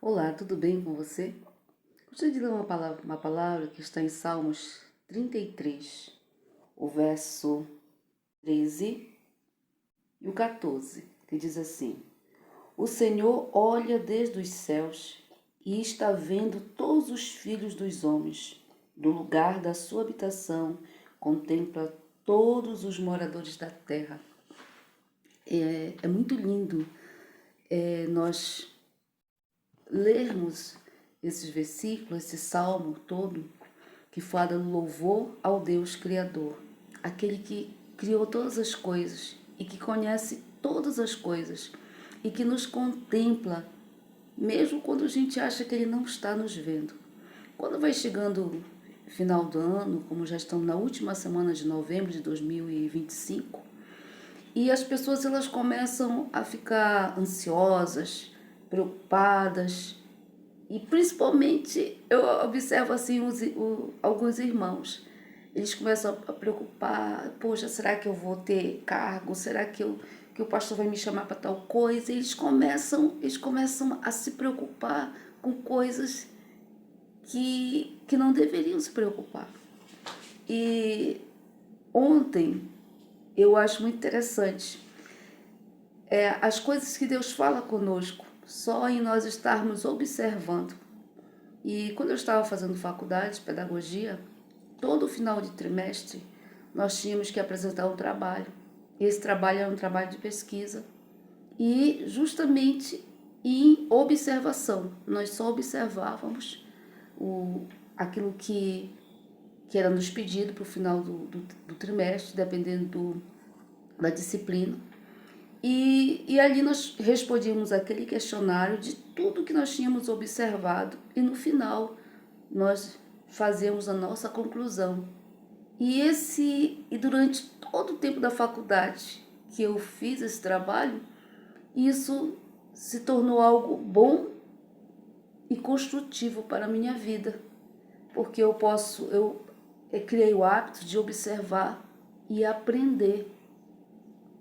Olá, tudo bem com você? Gostaria de ler uma palavra que está em Salmos 33, o verso 13 e o 14, que diz assim: O Senhor olha desde os céus e está vendo todos os filhos dos homens. Do lugar da sua habitação, contempla todos os moradores da terra. É muito lindo nós lermos esses versículos, esse salmo todo, que fala do louvor ao Deus Criador, aquele que criou todas as coisas e que conhece todas as coisas e que nos contempla, mesmo quando a gente acha que Ele não está nos vendo. Quando vai chegando final do ano, como já estamos na última semana de novembro de 2025, e as pessoas elas começam a ficar ansiosas, preocupadas, e principalmente eu observo assim alguns irmãos. Eles começam a preocupar, poxa, será que eu vou ter cargo? Será que o pastor vai me chamar para tal coisa? E eles começam a se preocupar com coisas que não deveriam se preocupar. E ontem eu acho muito interessante as coisas que Deus fala conosco, só em nós estarmos observando. E quando eu estava fazendo faculdade de pedagogia, todo final de trimestre nós tínhamos que apresentar um trabalho. Esse trabalho era um trabalho de pesquisa e justamente em observação. Nós só observávamos aquilo que era nos pedido para o final do trimestre, dependendo da disciplina. E ali nós respondíamos aquele questionário de tudo que nós tínhamos observado e no final nós fazíamos a nossa conclusão. E durante todo o tempo da faculdade que eu fiz esse trabalho, isso se tornou algo bom e construtivo para a minha vida, porque eu criei o hábito de observar e aprender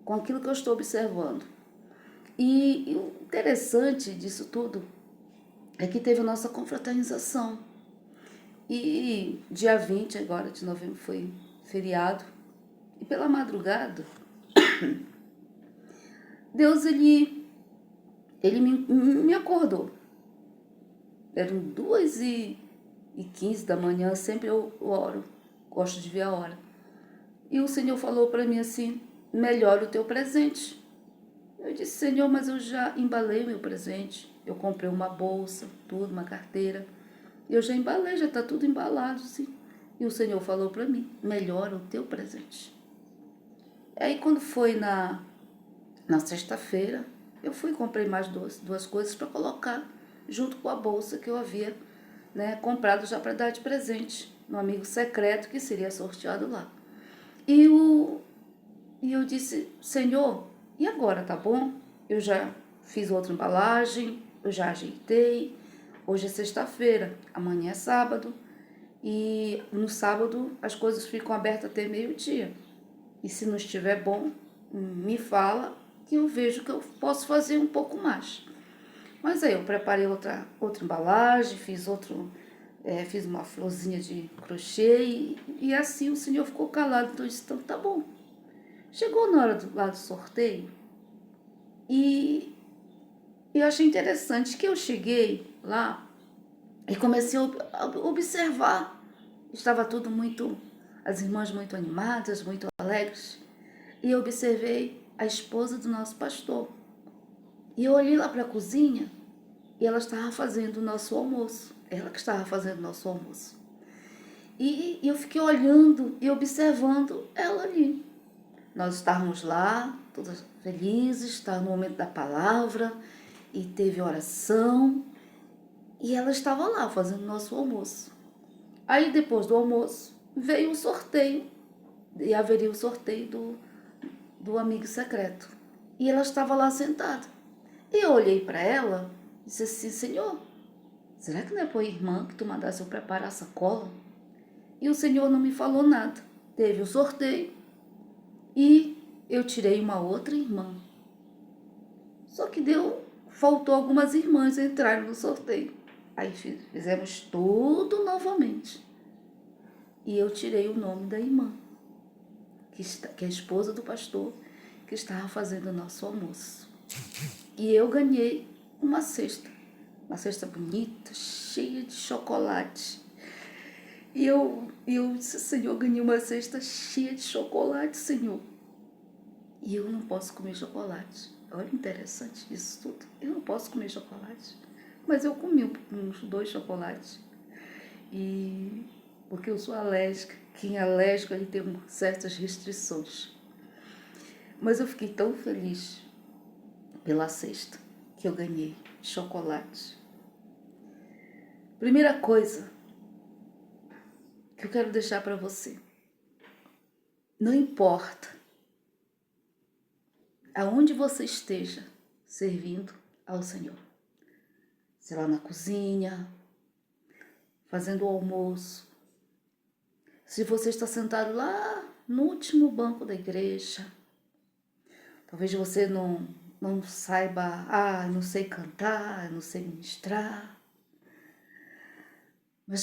com aquilo que eu estou observando. E o interessante disso tudo é que teve a nossa confraternização. E dia 20 agora de novembro foi feriado. E pela madrugada, Deus ele me acordou. Eram 2h15 da manhã, sempre eu oro, gosto de ver a hora. E o Senhor falou para mim assim: melhora o teu presente. Eu disse: Senhor, mas eu já embalei o meu presente. Eu comprei uma bolsa, tudo, uma carteira. Eu já embalei, já está tudo embalado, sim. E o Senhor falou para mim: melhora o teu presente. Aí quando foi na sexta-feira, eu fui e comprei mais duas coisas para colocar junto com a bolsa que eu havia comprado já para dar de presente no amigo secreto que seria sorteado lá. E eu disse: Senhor, e agora, tá bom? Eu já fiz outra embalagem, eu já ajeitei. Hoje é sexta-feira, amanhã é sábado. E no sábado as coisas ficam abertas até meio-dia. E se não estiver bom, me fala que eu vejo que eu posso fazer um pouco mais. Mas aí eu preparei outra embalagem, fiz uma florzinha de crochê e assim o Senhor ficou calado. Então eu disse: então tá bom. Chegou na hora do sorteio e eu achei interessante que eu cheguei lá e comecei a observar. Estava tudo as irmãs muito animadas, muito alegres. E eu observei a esposa do nosso pastor. E eu olhei lá para a cozinha e ela estava fazendo o nosso almoço. Ela que estava fazendo o nosso almoço. E eu fiquei olhando e observando ela ali. Nós estávamos lá, todas felizes, estava no momento da palavra, e teve oração, e ela estava lá fazendo o nosso almoço. Aí depois do almoço veio o sorteio, e haveria o sorteio do amigo secreto. E ela estava lá sentada. E eu olhei para ela e disse assim: Senhor, será que não é para a irmã que tu mandasse eu preparar a sacola? E o Senhor não me falou nada. Teve o sorteio e eu tirei uma outra irmã. Só que deu faltou algumas irmãs entrarem no sorteio. Aí fizemos tudo novamente. E eu tirei o nome da irmã, que é a esposa do pastor, que estava fazendo o nosso almoço. E eu ganhei uma cesta bonita, cheia de chocolate. E eu disse, Senhor, ganhei uma cesta cheia de chocolate, Senhor. E eu não posso comer chocolate. Olha, interessante isso tudo. Eu não posso comer chocolate. Mas eu comi uns 2 chocolates. E porque eu sou alérgica. Quem é alérgico, ele tem certas restrições. Mas eu fiquei tão feliz pela cesta que eu ganhei chocolate. Primeira coisa que eu quero deixar para você. Não importa aonde você esteja servindo ao Senhor. Sei lá, na cozinha, fazendo o almoço. Se você está sentado lá no último banco da igreja, talvez você não saiba, não sei cantar, não sei ministrar. Mas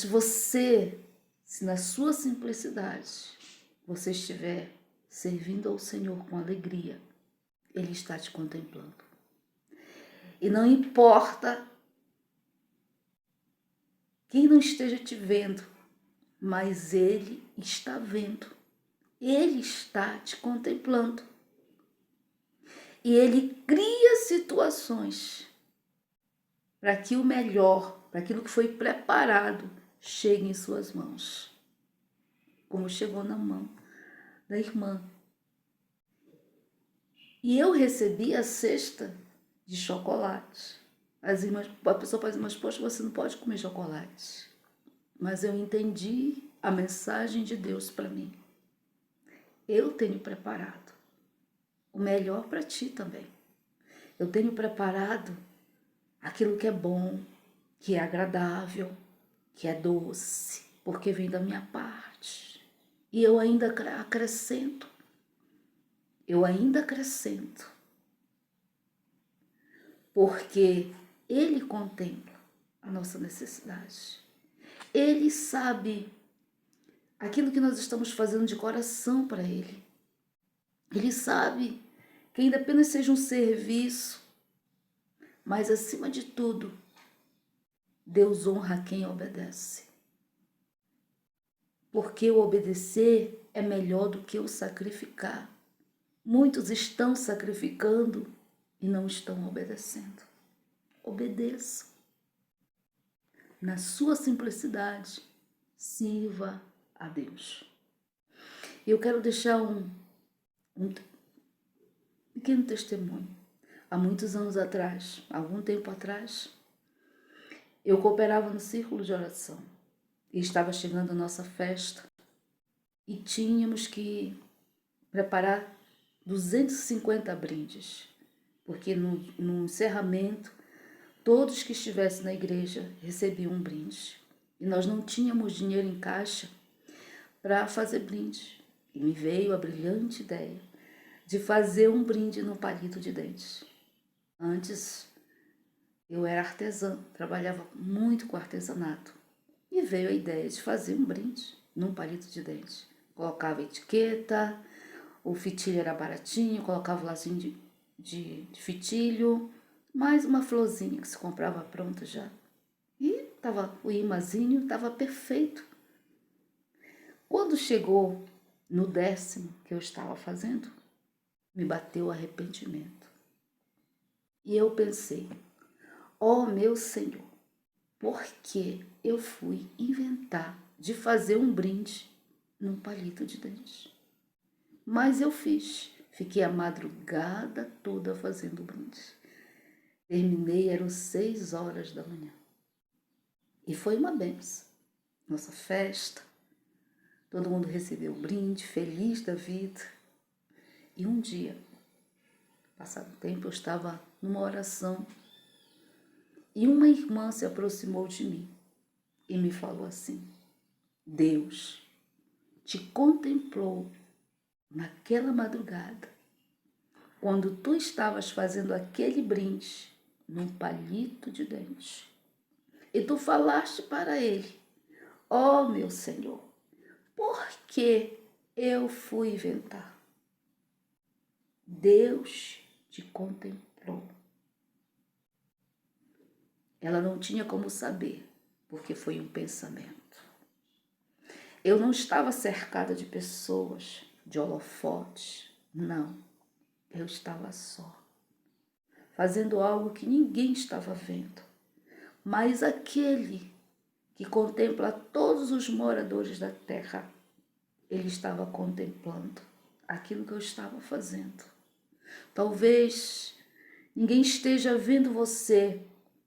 se na sua simplicidade, você estiver servindo ao Senhor com alegria, Ele está te contemplando. E não importa quem não esteja te vendo, mas Ele está vendo. Ele está te contemplando. E Ele cria situações para que o melhor, para aquilo que foi preparado, chegue em suas mãos. Como chegou na mão da irmã. E eu recebi a cesta de chocolate. A pessoa pode dizer, mas poxa, você não pode comer chocolate. Mas eu entendi a mensagem de Deus para mim. Eu tenho preparado o melhor para ti também. Eu tenho preparado aquilo que é bom, que é agradável, que é doce, porque vem da minha parte. E eu ainda acrescento. Porque Ele contempla a nossa necessidade. Ele sabe aquilo que nós estamos fazendo de coração para Ele. Ele sabe que ainda apenas seja um serviço, mas acima de tudo, Deus honra quem obedece. Porque o obedecer é melhor do que o sacrificar. Muitos estão sacrificando e não estão obedecendo. Obedeça. Na sua simplicidade, sirva a Deus. Eu quero deixar um pequeno testemunho. Há muitos anos atrás, algum tempo atrás, eu cooperava no círculo de oração e estava chegando a nossa festa e tínhamos que preparar 250 brindes, porque no encerramento, todos que estivessem na igreja recebiam um brinde. E nós não tínhamos dinheiro em caixa para fazer brinde. E me veio a brilhante ideia de fazer um brinde no palito de dente. Antes, eu era artesã, trabalhava muito com artesanato. E veio a ideia de fazer um brinde num palito de dente. Colocava etiqueta, o fitilho era baratinho, colocava o lacinho de fitilho, mais uma florzinha que se comprava pronta já. E o imãzinho estava perfeito. Quando chegou no 10º que eu estava fazendo, me bateu o arrependimento. E eu pensei, meu Senhor, por que eu fui inventar de fazer um brinde num palito de dente? Mas eu fiz. Fiquei a madrugada toda fazendo o brinde. Terminei, eram 6 horas da manhã. E foi uma benção. Nossa festa, todo mundo recebeu o brinde, feliz da vida. E um dia, passado o tempo, eu estava numa oração e uma irmã se aproximou de mim e me falou assim: Deus te contemplou naquela madrugada, quando tu estavas fazendo aquele brinde num palito de dente. E tu falaste para ele: ó meu Senhor, por que eu fui inventar? Deus te contemplou. Ela não tinha como saber, porque foi um pensamento. Eu não estava cercada de pessoas, de holofotes, não. Eu estava só, fazendo algo que ninguém estava vendo. Mas aquele que contempla todos os moradores da terra, ele estava contemplando aquilo que eu estava fazendo. Talvez ninguém esteja vendo você,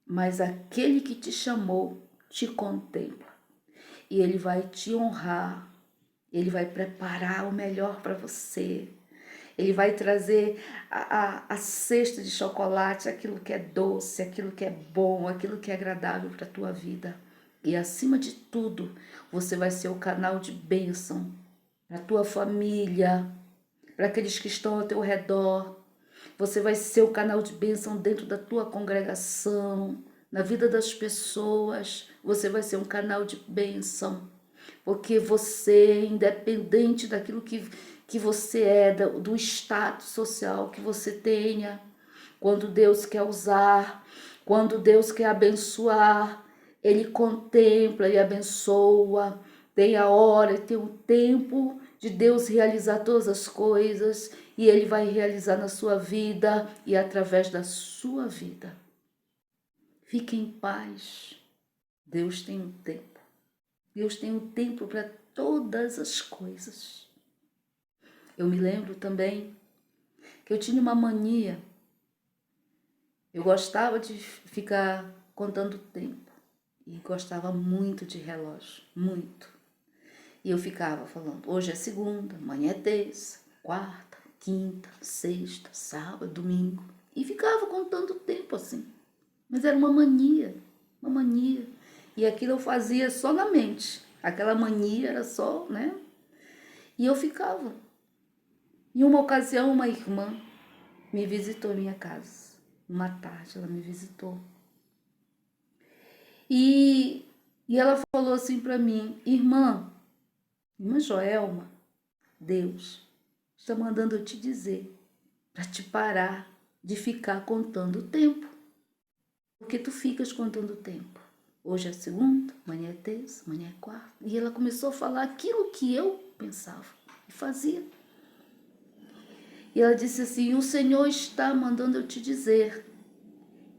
mas aquele que te chamou te contempla. E ele vai te honrar, ele vai preparar o melhor para você. Ele vai trazer a cesta de chocolate, aquilo que é doce, aquilo que é bom, aquilo que é agradável para a tua vida. E acima de tudo, você vai ser o canal de bênção para a tua família, para aqueles que estão ao teu redor. Você vai ser o canal de bênção dentro da tua congregação, na vida das pessoas. Você vai ser um canal de bênção, porque você, independente daquilo que você é, do status social que você tenha, quando Deus quer usar, quando Deus quer abençoar, Ele contempla e abençoa. Tem a hora e tem o tempo de Deus realizar todas as coisas, e Ele vai realizar na sua vida e através da sua vida. Fique em paz. Deus tem um tempo. Deus tem um tempo para todas as coisas. Eu me lembro também que eu tinha uma mania. Eu gostava de ficar contando o tempo. E gostava muito de relógio, muito. E eu ficava falando, hoje é segunda, amanhã é terça, quarta, quinta, sexta, sábado, domingo. E ficava contando o tempo assim. Mas era uma mania, uma mania. E aquilo eu fazia só na mente. Aquela mania era só, né? E eu ficava. Em uma ocasião, uma irmã me visitou em minha casa. Uma tarde, ela me visitou. E ela falou assim para mim, irmã Joelma, Deus está mandando eu te dizer para te parar de ficar contando o tempo. Porque tu ficas contando o tempo. Hoje é segunda, amanhã é terça, amanhã é quarta. E ela começou a falar aquilo que eu pensava e fazia. E ela disse assim, o Senhor está mandando eu te dizer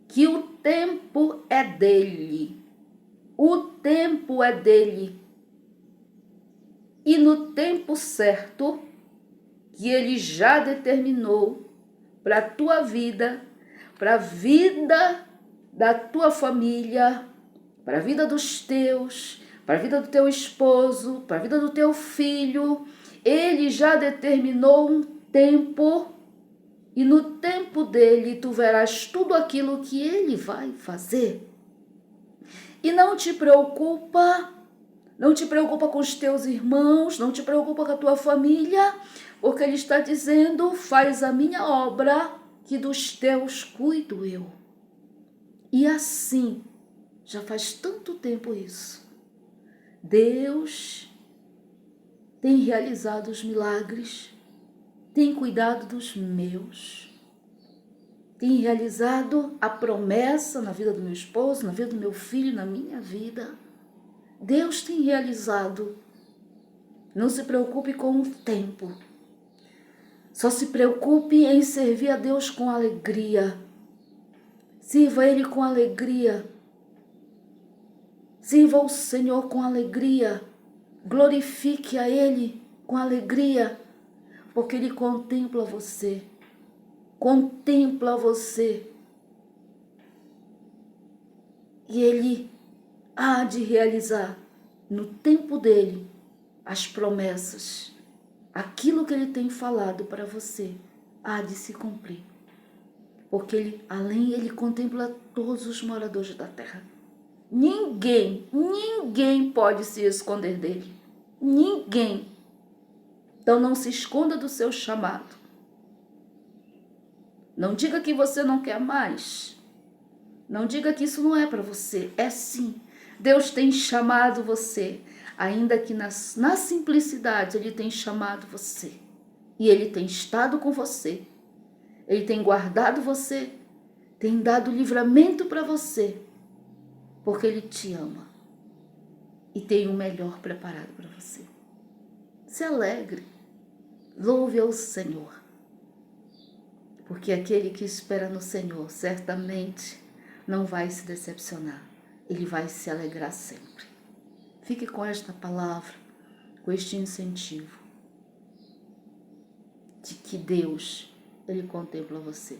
que o tempo é dele. O tempo é dele. E no tempo certo, que ele já determinou para a tua vida, para a vida da tua família, para a vida dos teus, para a vida do teu esposo, para a vida do teu filho, ele já determinou um tempo, e no tempo dele tu verás tudo aquilo que ele vai fazer. E não te preocupa com os teus irmãos, não te preocupa com a tua família, porque ele está dizendo, faz a minha obra, que dos teus cuido eu. E assim, já faz tanto tempo isso, Deus tem realizado os milagres, tem cuidado dos meus, tem realizado a promessa na vida do meu esposo, na vida do meu filho, na minha vida. Deus tem realizado. Não se preocupe com o tempo. Só se preocupe em servir a Deus com alegria. Sirva Ele com alegria. Sirva o Senhor com alegria. Glorifique a Ele com alegria, porque Ele contempla você. Contempla você. E Ele há de realizar no tempo dele as promessas. Aquilo que Ele tem falado para você há de se cumprir. Porque Ele contempla todos os moradores da terra. Ninguém pode se esconder dele. Ninguém. Então não se esconda do seu chamado. Não diga que você não quer mais. Não diga que isso não é para você. É sim. Deus tem chamado você. Ainda que na simplicidade, Ele tem chamado você. E Ele tem estado com você. Ele tem guardado você. Tem dado livramento para você. Porque Ele te ama. E tem o melhor preparado para você. Se alegre. Louve ao Senhor. Porque aquele que espera no Senhor, certamente não vai se decepcionar. Ele vai se alegrar sempre. Fique com esta palavra, com este incentivo de que Deus, Ele contempla você.